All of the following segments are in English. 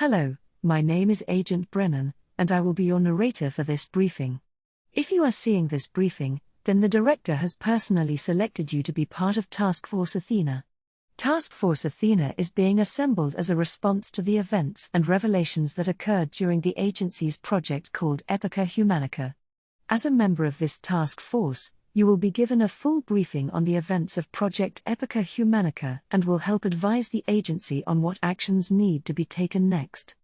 Hello, my name is Agent Brennan, and I will be your narrator for this briefing. If you are seeing this briefing, then the director has personally selected you to be part of Task Force Athena. Task Force Athena is being assembled as a response to the events and revelations that occurred during the agency's project called Epica Humanica. As a member of this task force, you will be given a full briefing on the events of Project Epica Humanica and will help advise the agency on what actions need to be taken next.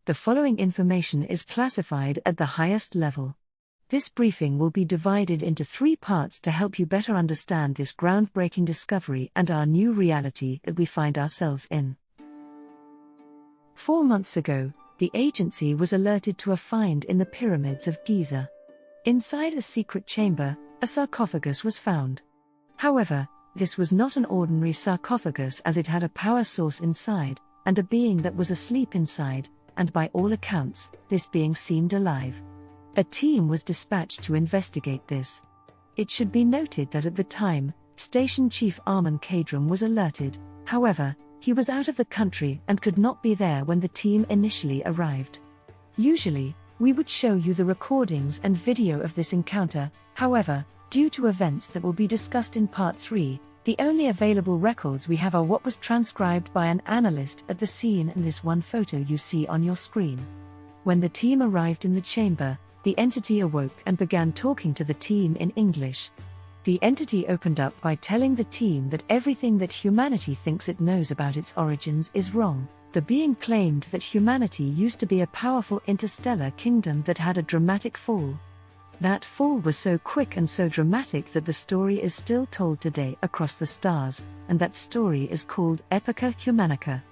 The following information is classified at the highest level. This briefing will be divided into 3 parts to help you better understand this groundbreaking discovery and our new reality that we find ourselves in. 4 months ago, the agency was alerted to a find in the pyramids of Giza. Inside a secret chamber, a sarcophagus was found. However, this was not an ordinary sarcophagus, as it had a power source inside, and a being that was asleep inside, and by all accounts, this being seemed alive. A team was dispatched to investigate this. It should be noted that at the time, Station Chief Armin Kadram was alerted. However, he was out of the country and could not be there when the team initially arrived. Usually, we would show you the recordings and video of this encounter. However, due to events that will be discussed in Part 3, the only available records we have are what was transcribed by an analyst at the scene and this one photo you see on your screen. When the team arrived in the chamber, the entity awoke and began talking to the team in English. The entity opened up by telling the team that everything that humanity thinks it knows about its origins is wrong. The being claimed that humanity used to be a powerful interstellar kingdom that had a dramatic fall. That fall was so quick and so dramatic that the story is still told today across the stars, and that story is called Epica Humanica.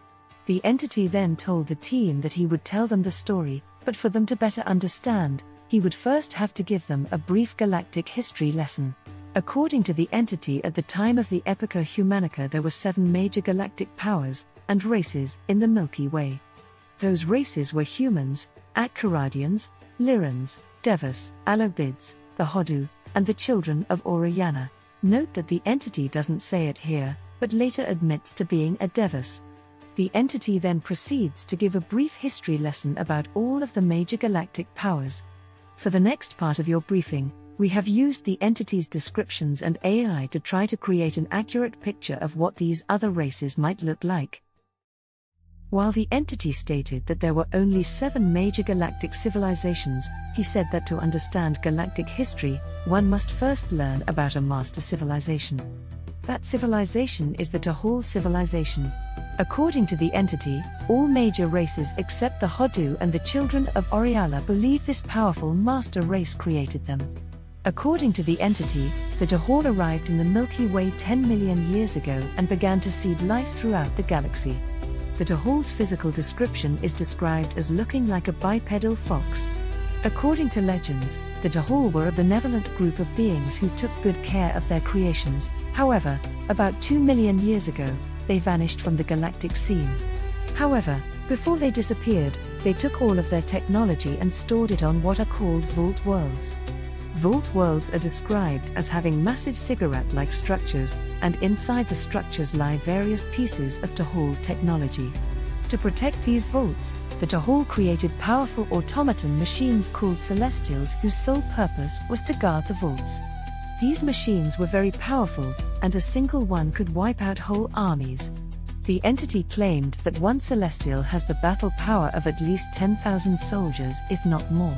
The entity then told the team that he would tell them the story, but for them to better understand, he would first have to give them a brief galactic history lesson. According to the entity, at the time of the Epica Humanica there were 7 major galactic powers and races in the Milky Way. Those races were humans, Akkadians, Lyrans, Devas, Alobids, the Hodu, and the children of Oriana. Note that the entity doesn't say it here, but later admits to being a Devas. The entity then proceeds to give a brief history lesson about all of the major galactic powers. For the next part of your briefing, we have used the entity's descriptions and AI to try to create an accurate picture of what these other races might look like. While the entity stated that there were only 7 major galactic civilizations, he said that to understand galactic history, one must first learn about a master civilization. That civilization is the Tahal civilization. According to the entity, all major races except the Hodu and the children of Oriana believe this powerful master race created them. According to the entity, the Tahal arrived in the Milky Way 10 million years ago and began to seed life throughout the galaxy. The Tahal's physical description is described as looking like a bipedal fox. According to legends, the Tahal were a benevolent group of beings who took good care of their creations. However, about 2 million years ago, they vanished from the galactic scene. However, before they disappeared, they took all of their technology and stored it on what are called vault worlds. Vault worlds are described as having massive cigarette-like structures, and inside the structures lie various pieces of Tahal technology. To protect these vaults, the Tahal created powerful automaton machines called Celestials, whose sole purpose was to guard the vaults. These machines were very powerful, and a single one could wipe out whole armies. The entity claimed that one Celestial has the battle power of at least 10,000 soldiers, if not more.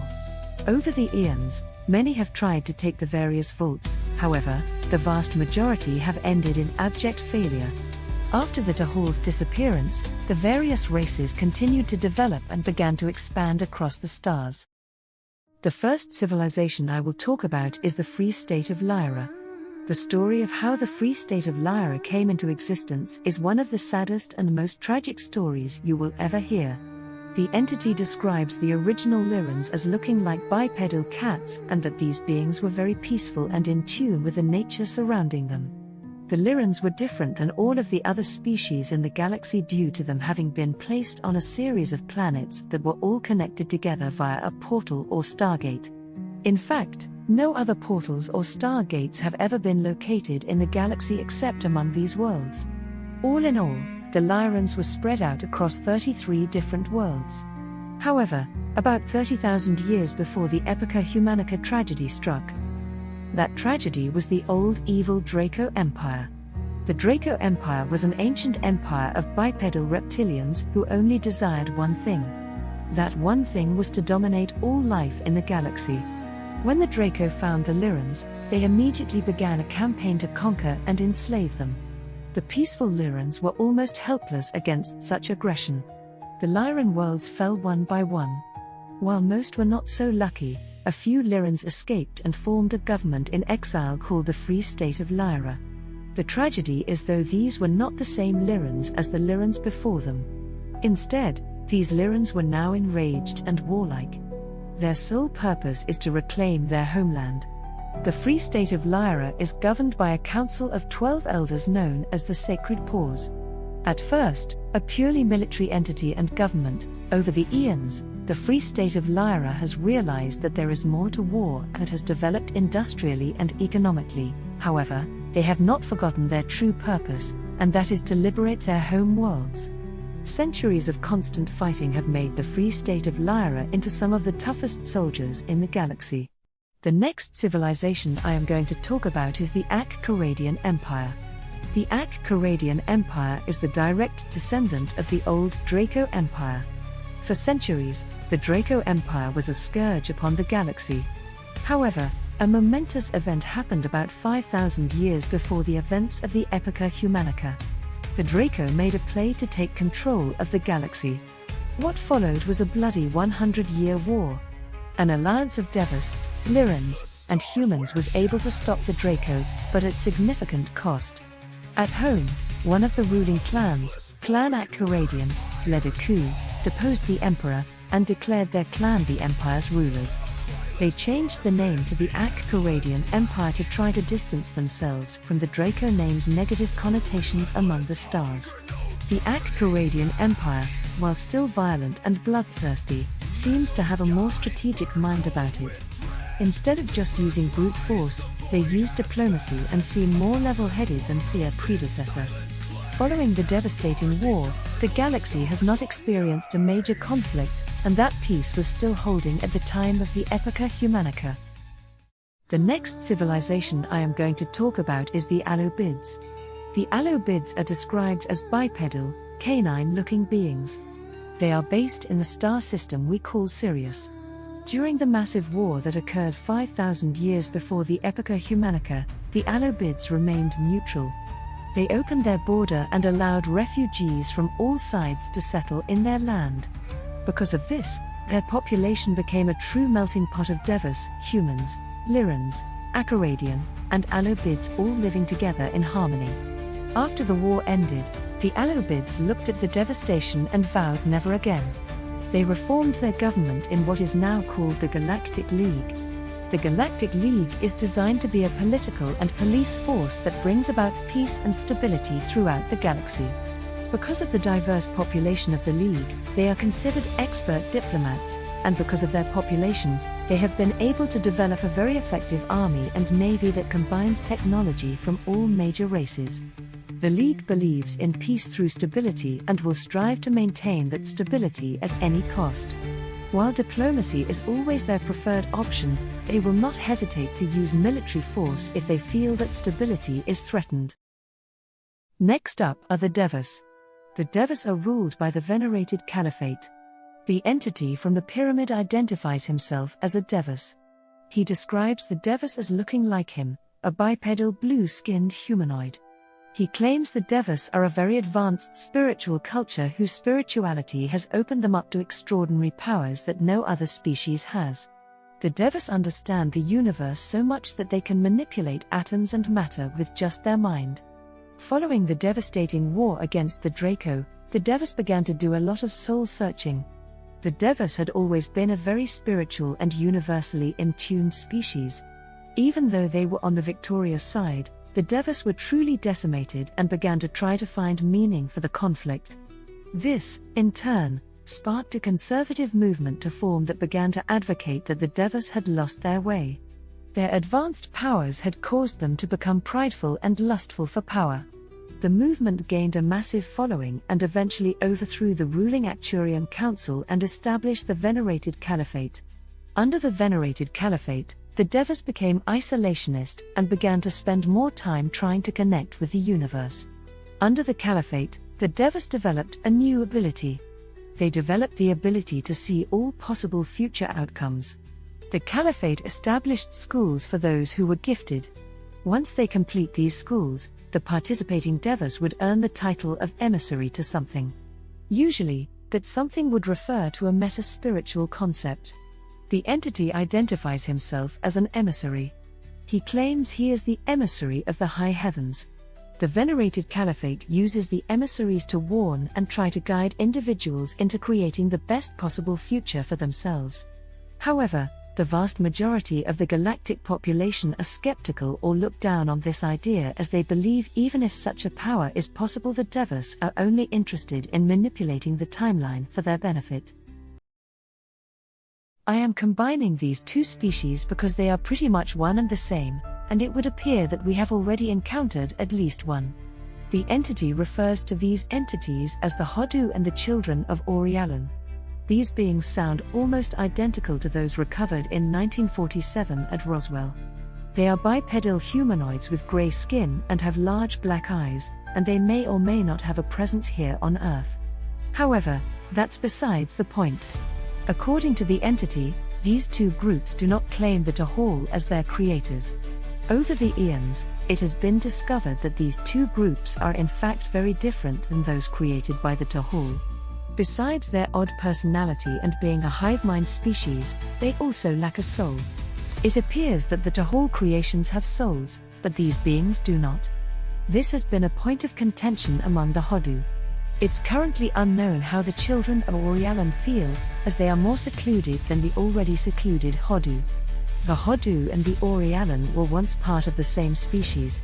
Over the eons, many have tried to take the various vaults. However, the vast majority have ended in abject failure. After the Tahal's disappearance, the various races continued to develop and began to expand across the stars. The first civilization I will talk about is the Free State of Lyra. The story of how the Free State of Lyra came into existence is one of the saddest and most tragic stories you will ever hear. The entity describes the original Lyrans as looking like bipedal cats, and that these beings were very peaceful and in tune with the nature surrounding them. The Lyrans were different than all of the other species in the galaxy due to them having been placed on a series of planets that were all connected together via a portal or stargate. In fact, no other portals or stargates have ever been located in the galaxy except among these worlds. All in all, the Lyrans were spread out across 33 different worlds. However, about 30,000 years before the Epica Humanica tragedy struck. That tragedy was the old evil Draco Empire. The Draco Empire was an ancient empire of bipedal reptilians who only desired one thing. That one thing was to dominate all life in the galaxy. When the Draco found the Lyrans, they immediately began a campaign to conquer and enslave them. The peaceful Lyrans were almost helpless against such aggression. The Lyran worlds fell one by one. While most were not so lucky, a few Lyrans escaped and formed a government in exile called the Free State of Lyra. The tragedy is though these were not the same Lyrans as the Lyrans before them. Instead, these Lyrans were now enraged and warlike. Their sole purpose is to reclaim their homeland. The Free State of Lyra is governed by a council of 12 elders known as the Sacred Paws. At first, a purely military entity and government, over the eons, the Free State of Lyra has realized that there is more to war and has developed industrially and economically. However, they have not forgotten their true purpose, and that is to liberate their home worlds. Centuries of constant fighting have made the Free State of Lyra into some of the toughest soldiers in the galaxy. The next civilization I am going to talk about is the Ak-Karadian Empire. The Ak-Karadian Empire is the direct descendant of the old Draco Empire. For centuries, the Draco Empire was a scourge upon the galaxy. However, a momentous event happened about 5,000 years before the events of the Epica Humanica. The Draco made a play to take control of the galaxy. What followed was a bloody 100-year war. An alliance of Devas, Lyrans, and humans was able to stop the Draco, but at significant cost. At home, one of the ruling clans, Clan Ak-Karadian, led a coup, deposed the emperor, and declared their clan the empire's rulers. They changed the name to the Ak-Karadian Empire to try to distance themselves from the Draco name's negative connotations among the stars. The Ak-Karadian Empire, while still violent and bloodthirsty, seems to have a more strategic mind about it. Instead of just using brute force, they use diplomacy and seem more level-headed than their predecessor. Following the devastating war, the galaxy has not experienced a major conflict, and that peace was still holding at the time of the Epica Humanica. The next civilization I am going to talk about is the Alobids. The Alobids are described as bipedal, canine-looking beings. They are based in the star system we call Sirius. During the massive war that occurred 5,000 years before the Epica Humanica, the Alobids remained neutral. They opened their border and allowed refugees from all sides to settle in their land. Because of this, their population became a true melting pot of Devas, humans, Lyrans, Ak-Karadian, and Alobids all living together in harmony. After the war ended, the Alobids looked at the devastation and vowed never again. They reformed their government in what is now called the Galactic League. The Galactic League is designed to be a political and police force that brings about peace and stability throughout the galaxy. Because of the diverse population of the League, they are considered expert diplomats, and because of their population, they have been able to develop a very effective army and navy that combines technology from all major races. The League believes in peace through stability and will strive to maintain that stability at any cost. While diplomacy is always their preferred option, they will not hesitate to use military force if they feel that stability is threatened. Next up are the Devas. The Devas are ruled by the venerated Caliphate. The entity from the pyramid identifies himself as a Devas. He describes the Devas as looking like him, a bipedal blue-skinned humanoid. He claims the Devas are a very advanced spiritual culture whose spirituality has opened them up to extraordinary powers that no other species has. The Devas understand the universe so much that they can manipulate atoms and matter with just their mind. Following the devastating war against the Draco, the Devas began to do a lot of soul-searching. The Devas had always been a very spiritual and universally in-tuned species. Even though they were on the victorious side, the Devas were truly decimated and began to try to find meaning for the conflict. This, in turn, sparked a conservative movement to form that began to advocate that the Devas had lost their way. Their advanced powers had caused them to become prideful and lustful for power. The movement gained a massive following and eventually overthrew the ruling Acturian Council and established the Venerated Caliphate. Under the Venerated Caliphate, the Devas became isolationist and began to spend more time trying to connect with the universe. Under the Caliphate, the Devas developed a new ability. They developed the ability to see all possible future outcomes. The Caliphate established schools for those who were gifted. Once they complete these schools, the participating Devas would earn the title of emissary to something. Usually, that something would refer to a meta-spiritual concept. The entity identifies himself as an emissary. He claims he is the emissary of the high heavens. The Venerated Caliphate uses the emissaries to warn and try to guide individuals into creating the best possible future for themselves. However, the vast majority of the galactic population are skeptical or look down on this idea, as they believe even if such a power is possible, the Devas are only interested in manipulating the timeline for their benefit. I am combining these two species because they are pretty much one and the same, and it would appear that we have already encountered at least one. The entity refers to these entities as the Hodu and the children of Orialan. These beings sound almost identical to those recovered in 1947 at Roswell. They are bipedal humanoids with grey skin and have large black eyes, and they may or may not have a presence here on Earth. However, that's besides the point. According to the entity, these two groups do not claim the Tahal as their creators. Over the eons, it has been discovered that these two groups are in fact very different than those created by the Tahal. Besides their odd personality and being a hive mind species, they also lack a soul. It appears that the Tahal creations have souls, but these beings do not. This has been a point of contention among the Hodu. It's currently unknown how the children of Orialan feel, as they are more secluded than the already secluded Hodu. The Hodu and the Orialan were once part of the same species.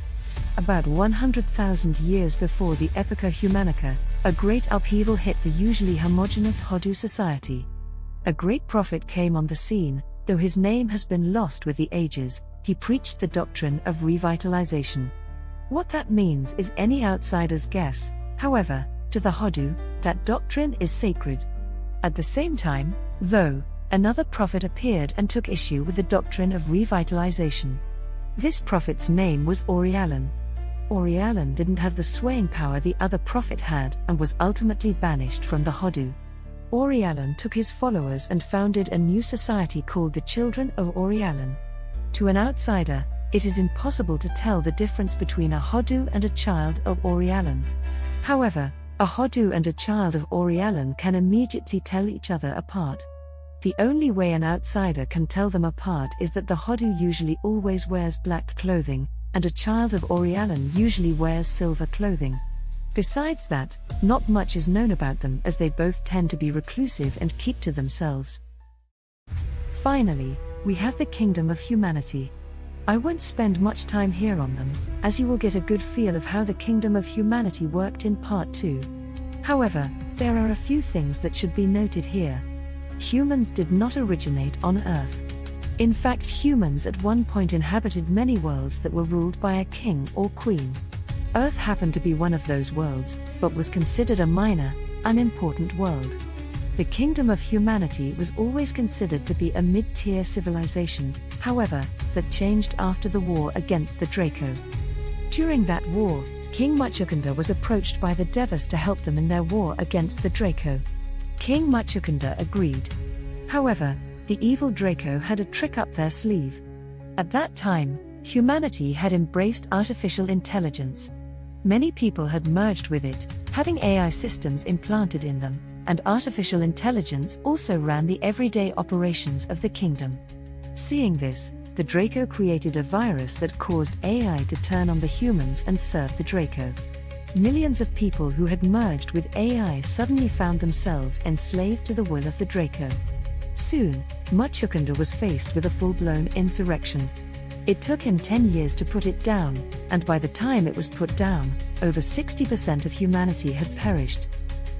About 100,000 years before the Epica Humanica, a great upheaval hit the usually homogeneous Hodu society. A great prophet came on the scene, though his name has been lost with the ages. He preached the doctrine of revitalization. What that means is any outsider's guess. However, to the Hodu, that doctrine is sacred. At the same time, though, another prophet appeared and took issue with the doctrine of revitalization. This prophet's name was Orialan. Orialan didn't have the swaying power the other prophet had and was ultimately banished from the Hodu. Orialan took his followers and founded a new society called the Children of Orialan. To an outsider, it is impossible to tell the difference between a Hodu and a child of Orialan. However, a Hodu and a child of Orialan can immediately tell each other apart. The only way an outsider can tell them apart is that the Hodu usually always wears black clothing, and a child of Orialan usually wears silver clothing. Besides that, not much is known about them, as they both tend to be reclusive and keep to themselves. Finally, we have the Kingdom of Humanity. I won't spend much time here on them, as you will get a good feel of how the Kingdom of Humanity worked in Part 2. However, there are a few things that should be noted here. Humans did not originate on Earth. In fact, humans at one point inhabited many worlds that were ruled by a king or queen. Earth happened to be one of those worlds, but was considered a minor, unimportant world. The Kingdom of Humanity was always considered to be a mid-tier civilization, however, that changed after the war against the Draco. During that war, King Muchukunda was approached by the Devas to help them in their war against the Draco. King Muchukunda agreed. However, the evil Draco had a trick up their sleeve. At that time, humanity had embraced artificial intelligence. Many people had merged with it, having AI systems implanted in them, and artificial intelligence also ran the everyday operations of the kingdom. Seeing this, the Draco created a virus that caused AI to turn on the humans and serve the Draco. Millions of people who had merged with AI suddenly found themselves enslaved to the will of the Draco. Soon, Muchukunda was faced with a full-blown insurrection. It took him 10 years to put it down, and by the time it was put down, over 60% of humanity had perished.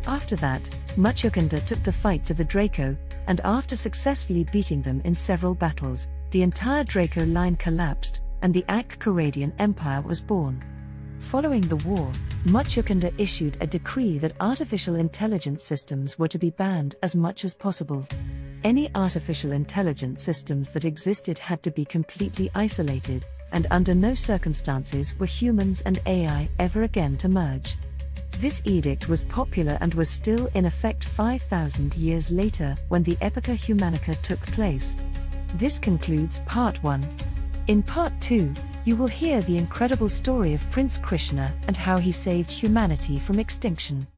After that, Muchukunda took the fight to the Draco, and after successfully beating them in several battles, the entire Draco line collapsed, and the Ak-Karadian Empire was born. Following the war, Muchukunda issued a decree that artificial intelligence systems were to be banned as much as possible. Any artificial intelligence systems that existed had to be completely isolated, and under no circumstances were humans and AI ever again to merge. This edict was popular and was still in effect 5,000 years later when the Epica Humanica took place. This concludes Part 1. In Part 2, you will hear the incredible story of Prince Krishna and how he saved humanity from extinction.